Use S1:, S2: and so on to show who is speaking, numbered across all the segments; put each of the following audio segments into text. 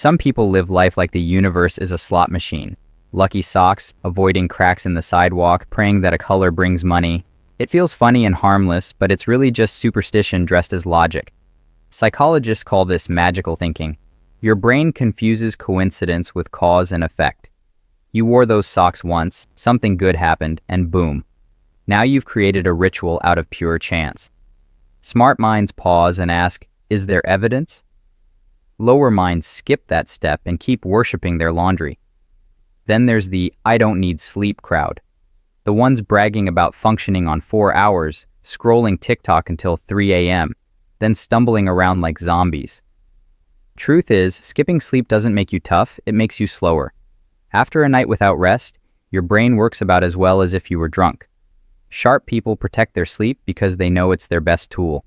S1: Some people live life like the universe is a slot machine. Lucky socks, avoiding cracks in the sidewalk, praying that a color brings money. It feels funny and harmless, but it's really just superstition dressed as logic. Psychologists call this magical thinking. Your brain confuses coincidence with cause and effect. You wore those socks once, something good happened, and boom. Now you've created a ritual out of pure chance. Smart minds pause and ask, is there evidence? Lower minds skip that step and keep worshiping their laundry. Then there's the I don't need sleep crowd. The ones bragging about functioning on 4 hours, scrolling TikTok until 3 a.m., then stumbling around like zombies. Truth is, skipping sleep doesn't make you tough, it makes you slower. After a night without rest, your brain works about as well as if you were drunk. Sharp people protect their sleep because they know it's their best tool.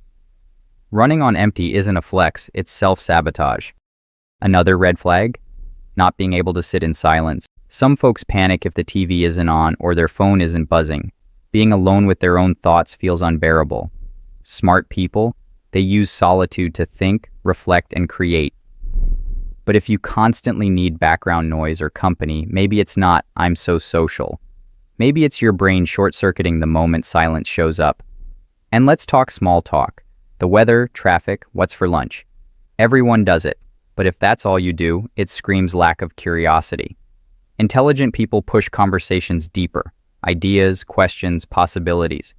S1: Running on empty isn't a flex, it's self-sabotage. Another red flag? Not being able to sit in silence. Some folks panic if the TV isn't on or their phone isn't buzzing. Being alone with their own thoughts feels unbearable. Smart people, they use solitude to think, reflect, and create. But if you constantly need background noise or company, maybe it's not I'm so social. Maybe it's your brain short-circuiting the moment silence shows up. And let's talk small talk. The weather, traffic, what's for lunch. Everyone does it, but if that's all you do, it screams lack of curiosity. Intelligent people push conversations deeper. Ideas, questions, possibilities.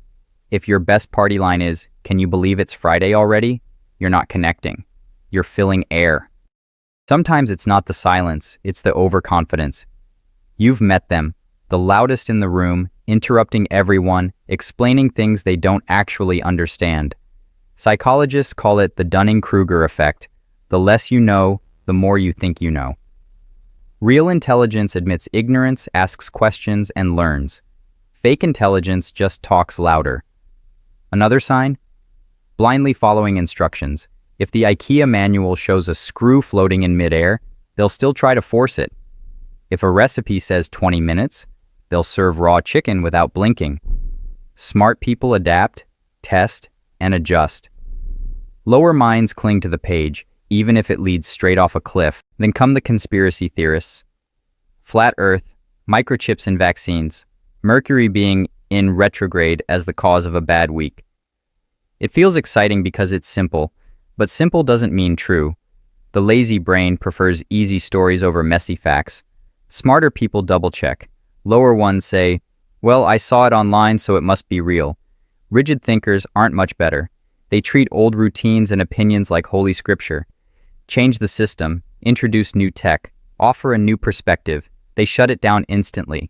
S1: If your best party line is, can you believe it's Friday already? You're not connecting. You're filling air. Sometimes it's not the silence, it's the overconfidence. You've met them, the loudest in the room, interrupting everyone, explaining things they don't actually understand. Psychologists call it the Dunning-Kruger effect. The less you know, the more you think you know. Real intelligence admits ignorance, asks questions, and learns. Fake intelligence just talks louder. Another sign? Blindly following instructions. If the IKEA manual shows a screw floating in midair, they'll still try to force it. If a recipe says 20 minutes, they'll serve raw chicken without blinking. Smart people adapt, test, and adjust. Lower minds cling to the page, even if it leads straight off a cliff. Then come the conspiracy theorists. Flat Earth, microchips in vaccines, Mercury being in retrograde as the cause of a bad week. It feels exciting because it's simple, but simple doesn't mean true. The lazy brain prefers easy stories over messy facts. Smarter people double-check. Lower ones say, well, I saw it online, so it must be real. Rigid thinkers aren't much better. They treat old routines and opinions like holy scripture. Change the system, introduce new tech, offer a new perspective. They shut it down instantly.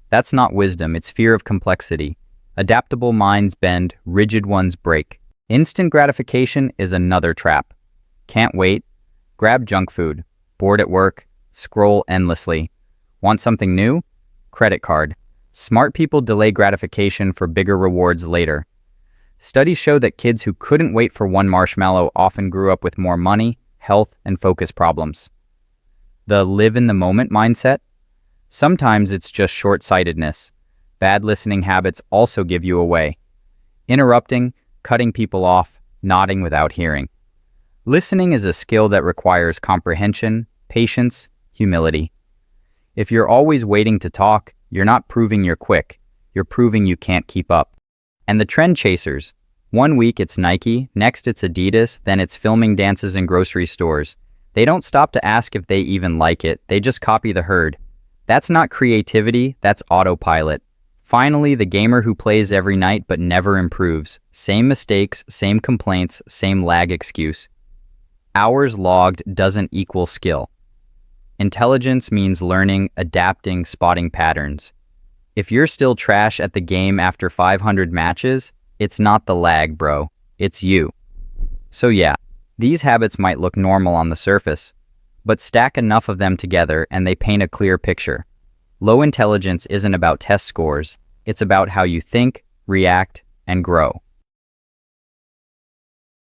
S1: That's not wisdom, it's fear of complexity. Adaptable minds bend, rigid ones break. Instant gratification is another trap. Can't wait? Grab junk food. Bored at work? Scroll endlessly. Want something new? Credit card. Smart people delay gratification for bigger rewards later. Studies show that kids who couldn't wait for one marshmallow often grew up with more money, health, and focus problems. The live-in-the-moment mindset? Sometimes it's just short-sightedness. Bad listening habits also give you away. Interrupting, cutting people off, nodding without hearing. Listening is a skill that requires comprehension, patience, humility. If you're always waiting to talk, you're not proving you're quick. You're proving you can't keep up. And the trend chasers. One week it's Nike, next it's Adidas, then it's filming dances in grocery stores. They don't stop to ask if they even like it, they just copy the herd. That's not creativity, that's autopilot. Finally, the gamer who plays every night but never improves. Same mistakes, same complaints, same lag excuse. Hours logged doesn't equal skill. Intelligence means learning, adapting, spotting patterns. If you're still trash at the game after 500 matches, it's not the lag, bro. It's you. So yeah, these habits might look normal on the surface, but stack enough of them together and they paint a clear picture. Low intelligence isn't about test scores, it's about how you think, react, and grow.